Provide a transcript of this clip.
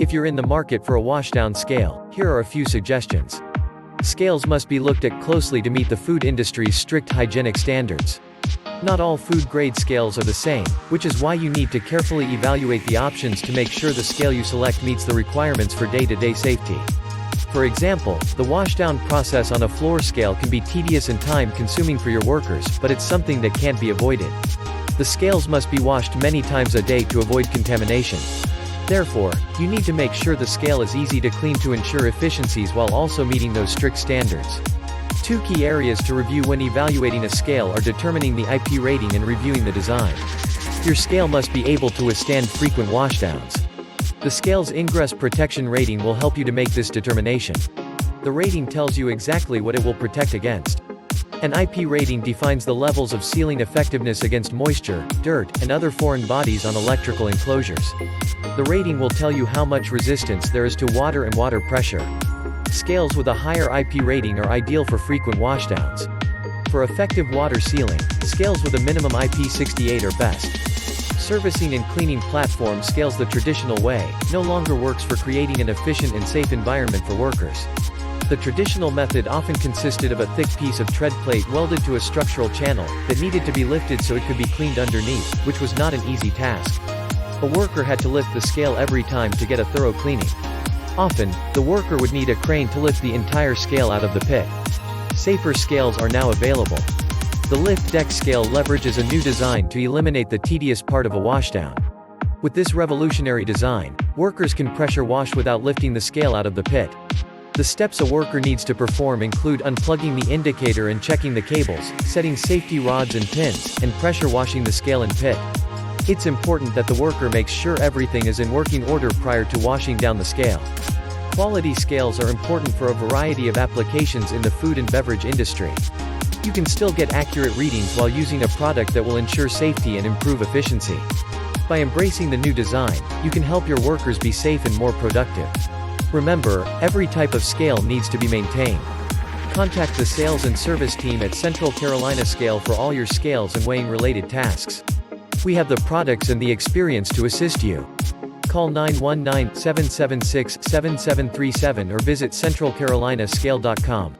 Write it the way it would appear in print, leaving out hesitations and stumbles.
If you're in the market for a washdown scale, here are a few suggestions. Scales must be looked at closely to meet the food industry's strict hygienic standards. Not all food-grade scales are the same, which is why you need to carefully evaluate the options to make sure the scale you select meets the requirements for day-to-day safety. For example, the washdown process on a floor scale can be tedious and time-consuming for your workers, but it's something that can't be avoided. The scales must be washed many times a day to avoid contamination. Therefore, you need to make sure the scale is easy to clean to ensure efficiencies while also meeting those strict standards. Two key areas to review when evaluating a scale are determining the IP rating and reviewing the design. Your scale must be able to withstand frequent washdowns. The scale's Ingress Protection rating will help you to make this determination. The rating tells you exactly what it will protect against. An IP rating defines the levels of sealing effectiveness against moisture, dirt, and other foreign bodies on electrical enclosures. The rating will tell you how much resistance there is to water and water pressure. Scales with a higher IP rating are ideal for frequent washdowns. For effective water sealing, scales with a minimum IP68 are best. Servicing and cleaning platform scales the traditional way no longer works for creating an efficient and safe environment for workers. The traditional method often consisted of a thick piece of tread plate welded to a structural channel that needed to be lifted so it could be cleaned underneath, which was not an easy task. A worker had to lift the scale every time to get a thorough cleaning. Often, the worker would need a crane to lift the entire scale out of the pit. Safer scales are now available. The lift deck scale leverages a new design to eliminate the tedious part of a washdown. With this revolutionary design, workers can pressure wash without lifting the scale out of the pit. The steps a worker needs to perform include unplugging the indicator and checking the cables, setting safety rods and pins, and pressure washing the scale and pit. It's important that the worker makes sure everything is in working order prior to washing down the scale. Quality scales are important for a variety of applications in the food and beverage industry. You can still get accurate readings while using a product that will ensure safety and improve efficiency. By embracing the new design, you can help your workers be safe and more productive. Remember, every type of scale needs to be maintained. Contact the sales and service team at Central Carolina Scale for all your scales and weighing related tasks. We have the products and the experience to assist you. Call 919-776-7737 or visit centralcarolinascale.com.